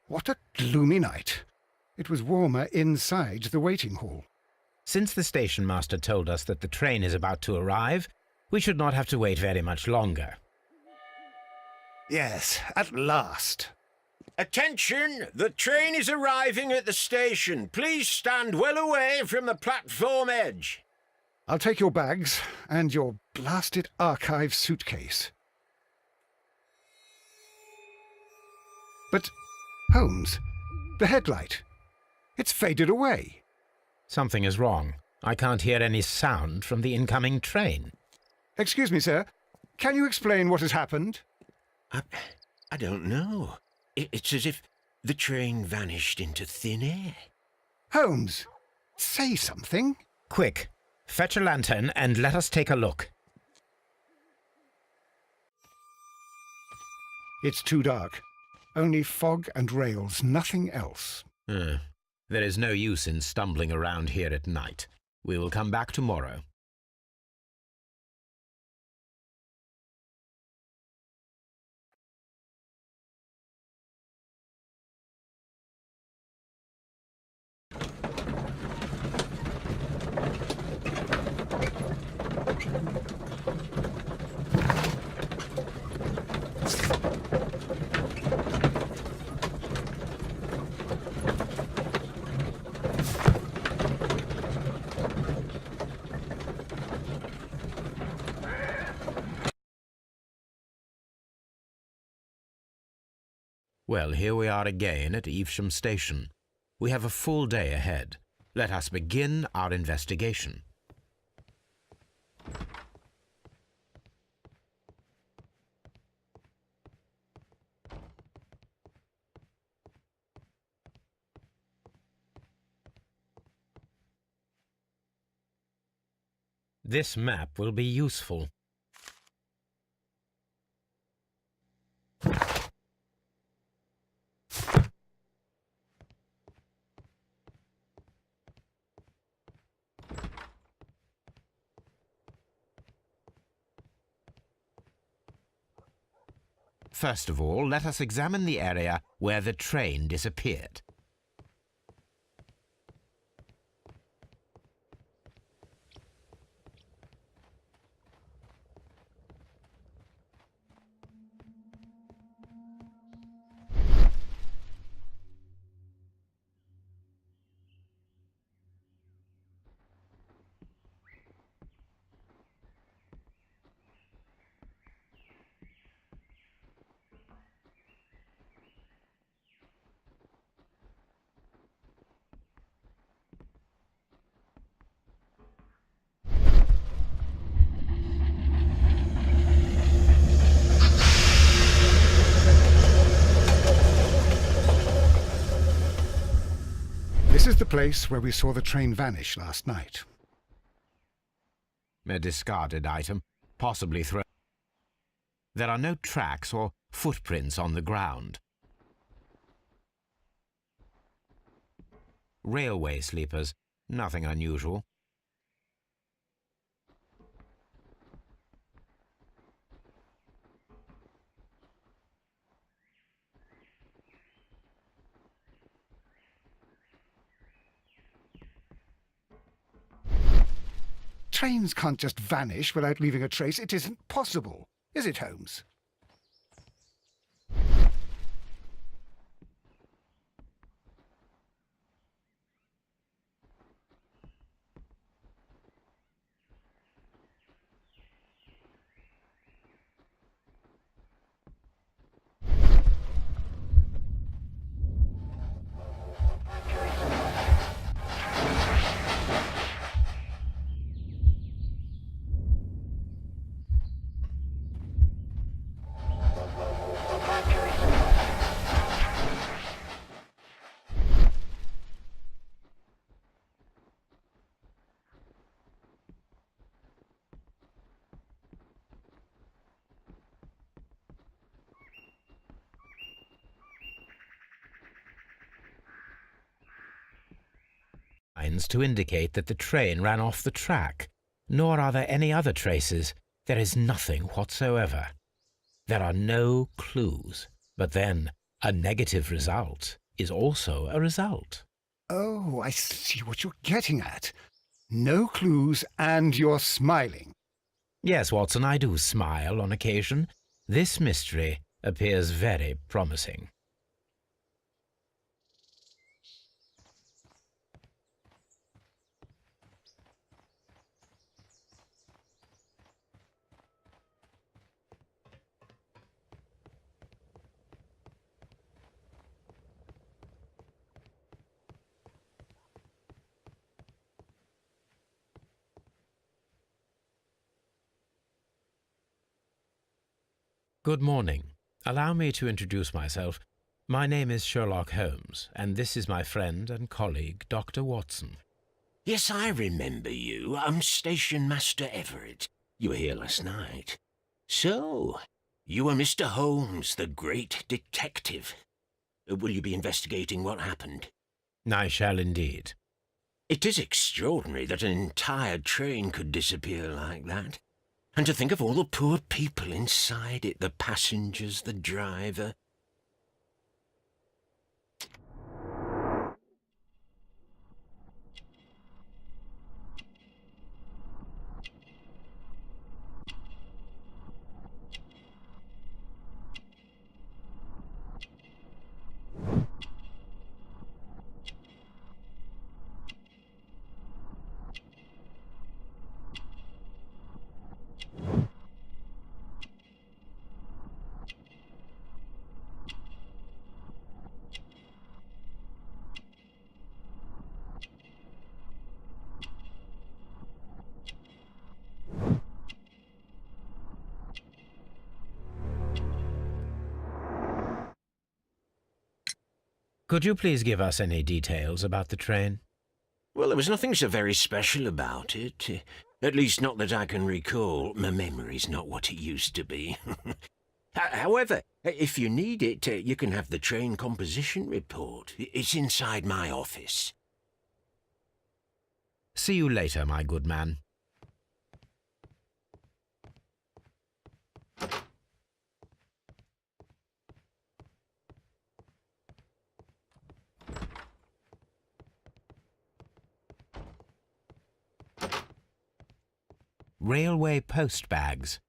What a gloomy night. It was warmer inside the waiting hall. Since the station master told us that the train is about to arrive, we should not have to wait very much longer. Yes, at last. Attention! The train is arriving at the station. Please stand well away from the platform edge. I'll take your bags and your blasted archive suitcase. But, Holmes, the headlight. It's faded away. Something is wrong. I can't hear any sound from the incoming train. Excuse me, sir. Can you explain what has happened? I don't know. It's as if the train vanished into thin air. Holmes, say something. Quick, fetch a lantern and let us take a look. It's too dark. Only fog and rails, nothing else. There is no use in stumbling around here at night. We will come back tomorrow. Well, here we are again at Evesham Station. We have a full day ahead. Let us begin our investigation. This map will be useful. First of all, let us examine the area where the train disappeared. This is the place where we saw the train vanish last night. A discarded item, possibly thrown. There are no tracks or footprints on the ground. Railway sleepers, nothing unusual. Trains can't just vanish without leaving a trace. It isn't possible, is it, Holmes? Signs to indicate that the train ran off the track, nor are there any other traces. There is nothing whatsoever. There are no clues. But then, A negative result is also a result. Oh, I see what you're getting at. No clues and you're smiling. Yes, Watson, I do smile on occasion. This mystery appears very promising. Good morning. Allow me to introduce myself. My name is Sherlock Holmes, and this is my friend and colleague, Dr. Watson. Yes, I remember you. I'm Station Master Everett. You were here last night. So, you are Mr. Holmes, the great detective. Will you be investigating what happened? I shall indeed. It is extraordinary that an entire train could disappear like that. And to think of all the poor people inside it, the passengers, the driver. Could you please give us any details about the train? Well, there was nothing so very special about it. At least not that I can recall. My memory's not what it used to be. However, if you need it, you can have the train composition report. It's inside my office. See you later, my good man. Railway post bags.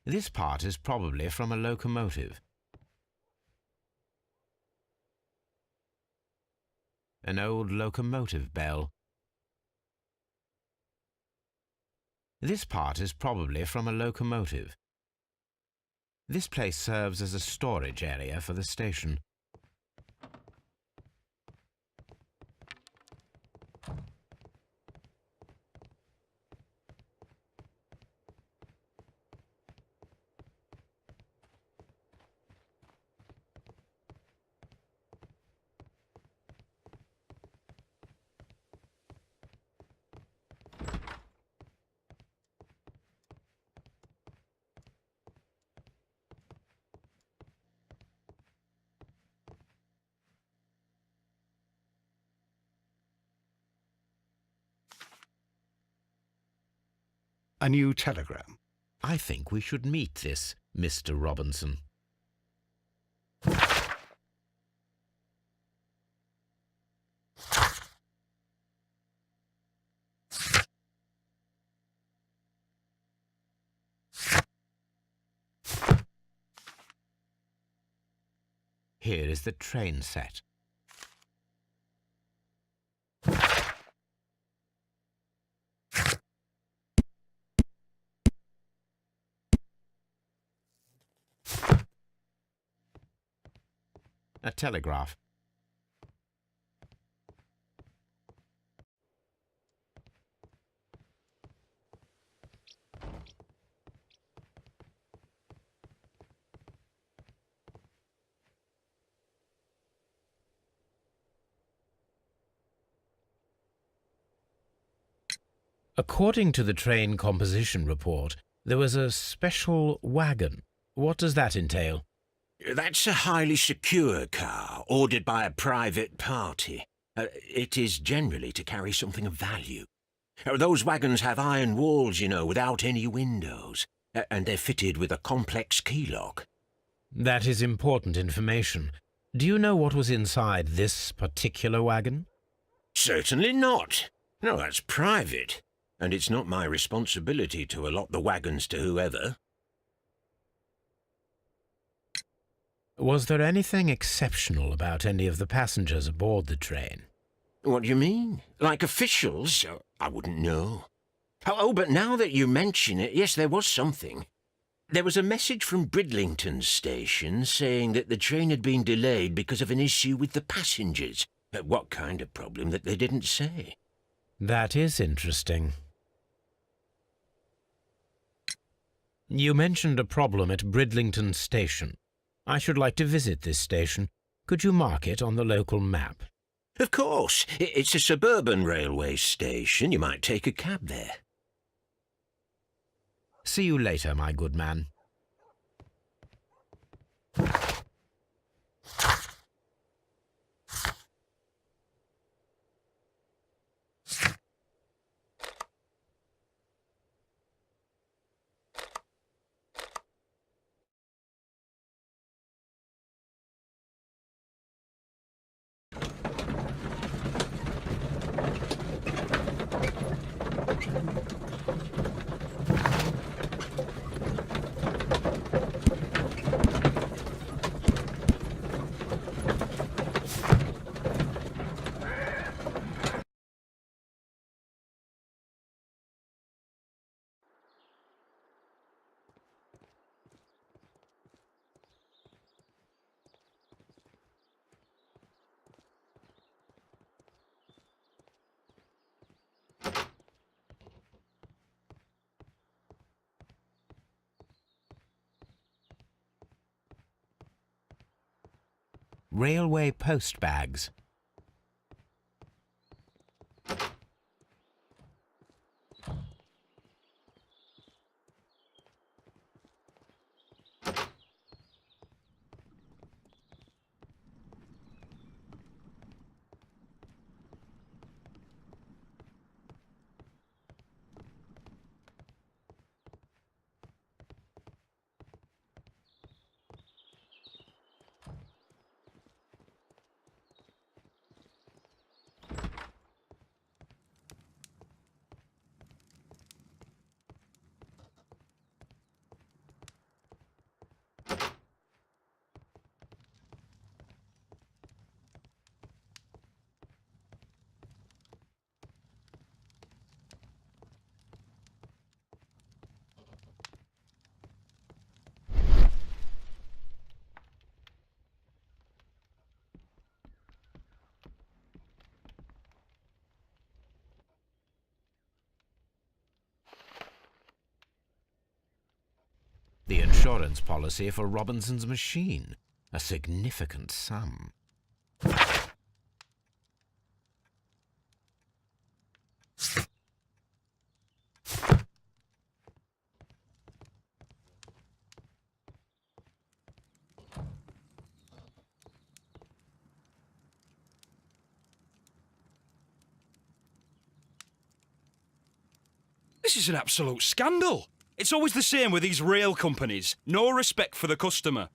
This part is probably from a locomotive. An old locomotive bell. This part is probably from a locomotive. This place serves as a storage area for the station. A new telegram. I think we should meet this Mr. Robinson. Here is the train set. A telegraph. According to the train composition report, there was a special wagon. What does that entail? That's a highly secure car, ordered by a private party. It is generally to carry something of value. Those wagons have iron walls, without any windows, and they're fitted with a complex key lock. That is important information. Do you know what was inside this particular wagon? Certainly not. No, that's private, and it's not my responsibility to allot the wagons to whoever. Was there anything exceptional about any of the passengers aboard the train? What do you mean? Like officials? I wouldn't know. Oh, but now that you mention it, yes, there was something. There was a message from Bridlington station saying that the train had been delayed because of an issue with the passengers. What kind of problem that they didn't say? That is interesting. You mentioned a problem at Bridlington station. I should like to visit this station. Could you mark it on the local map? Of course. It's a suburban railway station. You might take a cab there. See you later, my good man. Railway post bags. The insurance policy for Robinson's machine. A significant sum. This is an absolute scandal. It's always the same with these rail companies. No respect for the customer.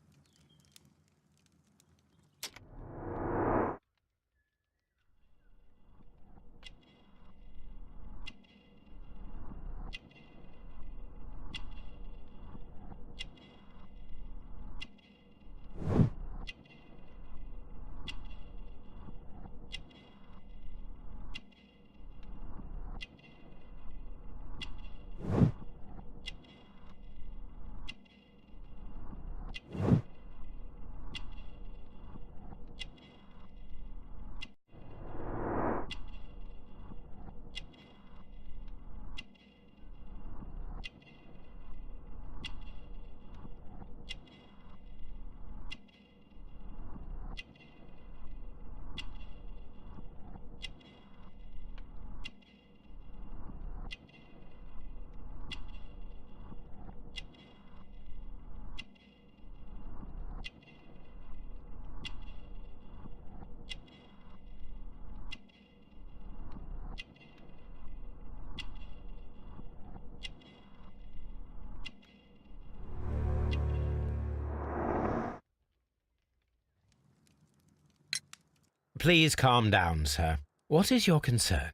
Please calm down, sir. What is your concern?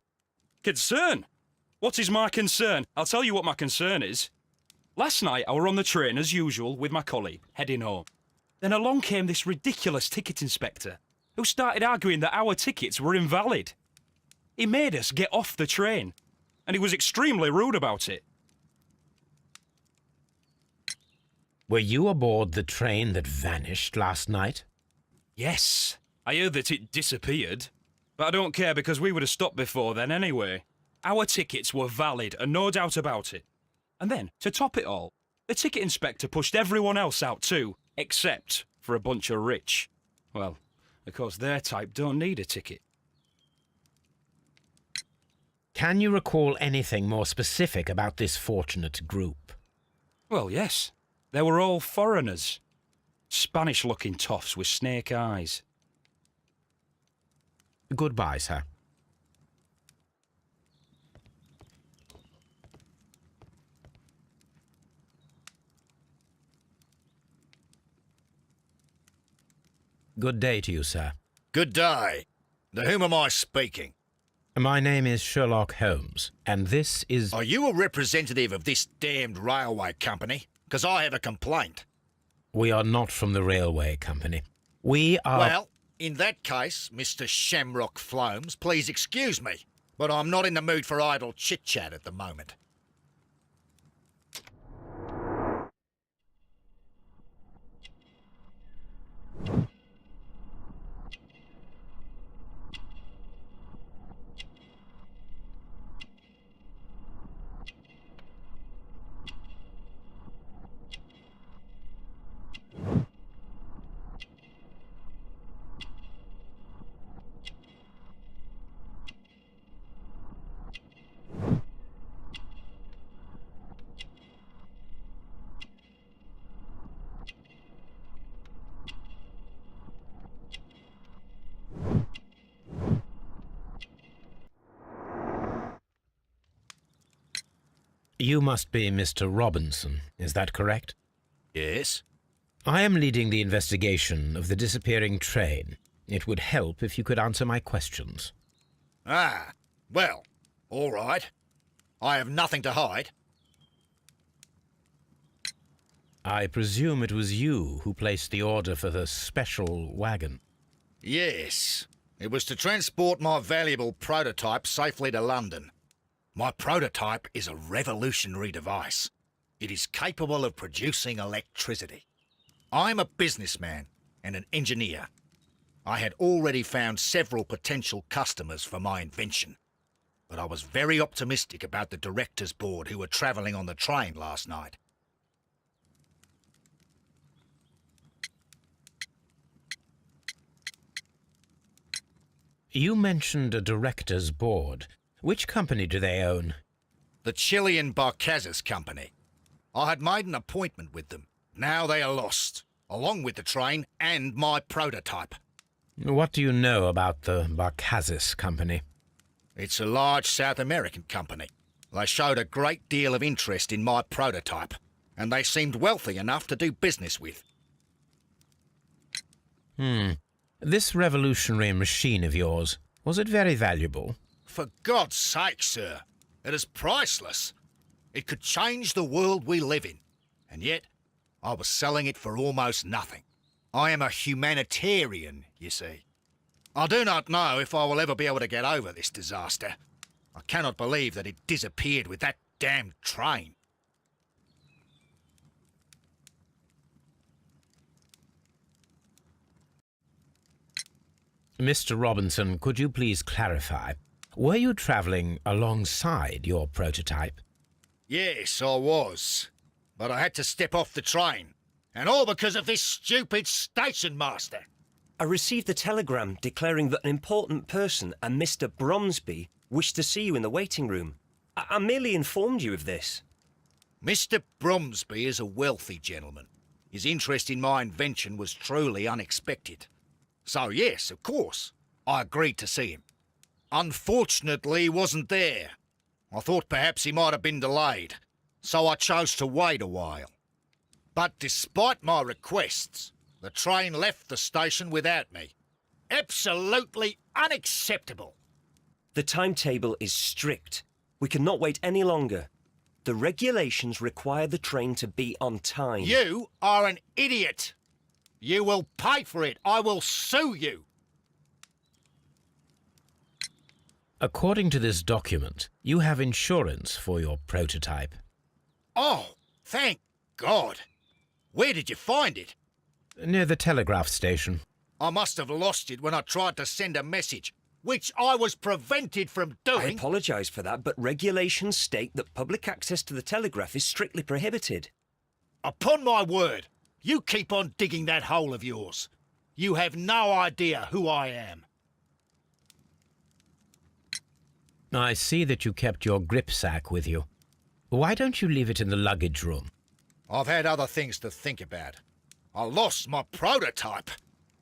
Concern? What is my concern? I'll tell you what my concern is. Last night I were on the train as usual with my colleague, heading home. Then along came this ridiculous ticket inspector, who started arguing that our tickets were invalid. He made us get off the train, and he was extremely rude about it. Were you aboard the train that vanished last night? Yes, I heard that it disappeared. But I don't care because we would have stopped before then anyway. Our tickets were valid and no doubt about it. And then, to top it all, the ticket inspector pushed everyone else out too, except for a bunch of rich. Well, of course their type don't need a ticket. Can you recall anything more specific about this fortunate group? Well, yes. They were all foreigners. Spanish-looking toffs with snake eyes. Goodbye, sir. Good day to you, sir. Good day. To whom am I speaking? My name is Sherlock Holmes, and this is... Are you a representative of this damned railway company? Because I have a complaint. We are not from the railway company. We are... Well, in that case, Mr. Shamrock Flomes, please excuse me, but I'm not in the mood for idle chit-chat at the moment. You must be Mr. Robinson, is that correct? Yes? I am leading the investigation of the disappearing train. It would help if you could answer my questions. Ah, well, all right. I have nothing to hide. I presume it was you who placed the order for the special wagon. Yes. It was to transport my valuable prototype safely to London. My prototype is a revolutionary device. It is capable of producing electricity. I'm a businessman and an engineer. I had already found several potential customers for my invention, but I was very optimistic about the directors' board who were travelling on the train last night. You mentioned a director's board. Which company do they own? The Chilean Barcazas Company. I had made an appointment with them. Now they are lost, along with the train and my prototype. What do you know about the Barcazas Company? It's a large South American company. They showed a great deal of interest in my prototype, and they seemed wealthy enough to do business with. This revolutionary machine of yours, was it very valuable? For God's sake, sir, it is priceless. It could change the world we live in, and yet I was selling it for almost nothing. I am a humanitarian, you see. I do not know if I will ever be able to get over this disaster. I cannot believe that it disappeared with that damned train. Mr. Robinson, could you please clarify? Were you travelling alongside your prototype? Yes, I was. But I had to step off the train. And all because of this stupid station master. I received a telegram declaring that an important person, a Mr. Bromsby, wished to see you in the waiting room. I merely informed you of this. Mr. Bromsby is a wealthy gentleman. His interest in my invention was truly unexpected. So yes, of course, I agreed to see him. Unfortunately, he wasn't there. I thought perhaps he might have been delayed, so I chose to wait a while. But despite my requests, the train left the station without me. Absolutely unacceptable. The timetable is strict. We cannot wait any longer. The regulations require the train to be on time. You are an idiot. You will pay for it. I will sue you. According to this document, you have insurance for your prototype. Oh, thank God. Where did you find it? Near the telegraph station. I must have lost it when I tried to send a message, which I was prevented from I doing. apologise for that, but regulations state that public access to the telegraph is strictly prohibited. Upon my word, you keep on digging that hole of yours. You have no idea who I am. I see that you kept your gripsack with you. Why don't you leave it in the luggage room? I've had other things to think about. I lost my prototype.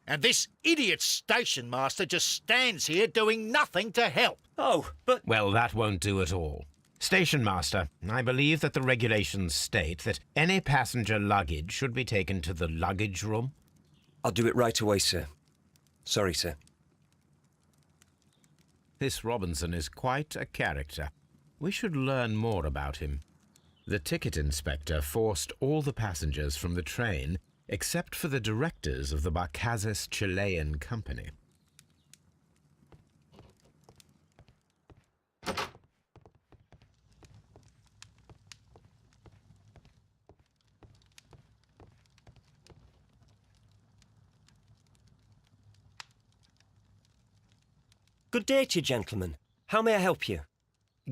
And this idiot station master just stands here doing nothing to help. Oh, but... Well, that won't do at all. Station master, I believe that the regulations state that any passenger luggage should be taken to the luggage room. I'll do it right away, sir. Sorry, sir. This Robinson is quite a character. We should learn more about him. The ticket inspector forced all the passengers from the train except for the directors of the Barcazes Chilean Company. Good day to you, gentlemen. How may I help you?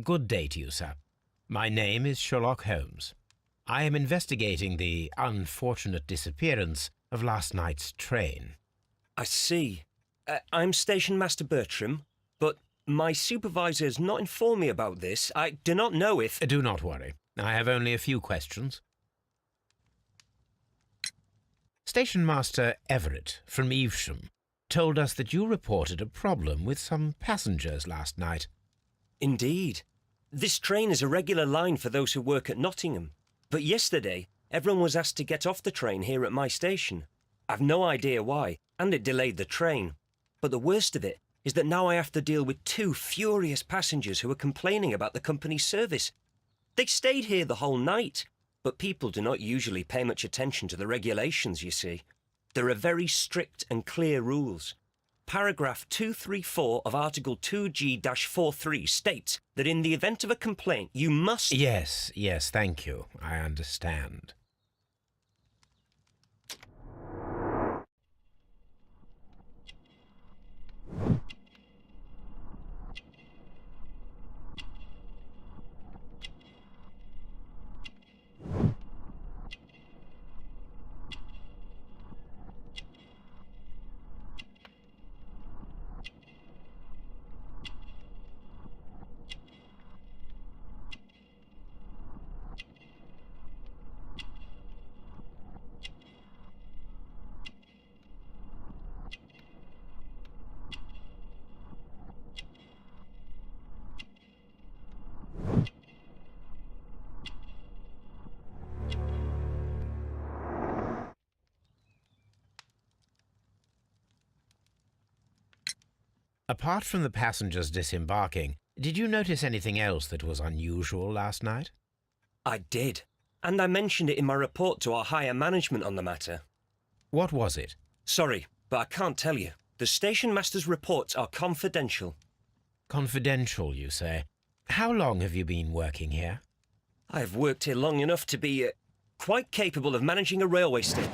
Good day to you, sir. My name is Sherlock Holmes. I am investigating the unfortunate disappearance of last night's train. I see. I'm Station Master Bertram, but my supervisor has not informed me about this. I do not know if... Do not worry. I have only a few questions. Station Master Everett from Evesham told us that you reported a problem with some passengers last night. Indeed. This train is a regular line for those who work at Nottingham. But yesterday, everyone was asked to get off the train here at my station. I've no idea why, and it delayed the train. But the worst of it is that now I have to deal with two furious passengers who are complaining about the company's service. They stayed here the whole night, but people do not usually pay much attention to the regulations, you see. There are very strict and clear rules. Paragraph 234 of Article 2G-43 states that in the event of a complaint, you must... Yes, thank you. I understand. Apart from the passengers disembarking, did you notice anything else that was unusual last night? I did, and I mentioned it in my report to our higher management on the matter. What was it? Sorry, but I can't tell you. The station master's reports are confidential. Confidential, you say? How long have you been working here? I have worked here long enough to be quite capable of managing a railway station.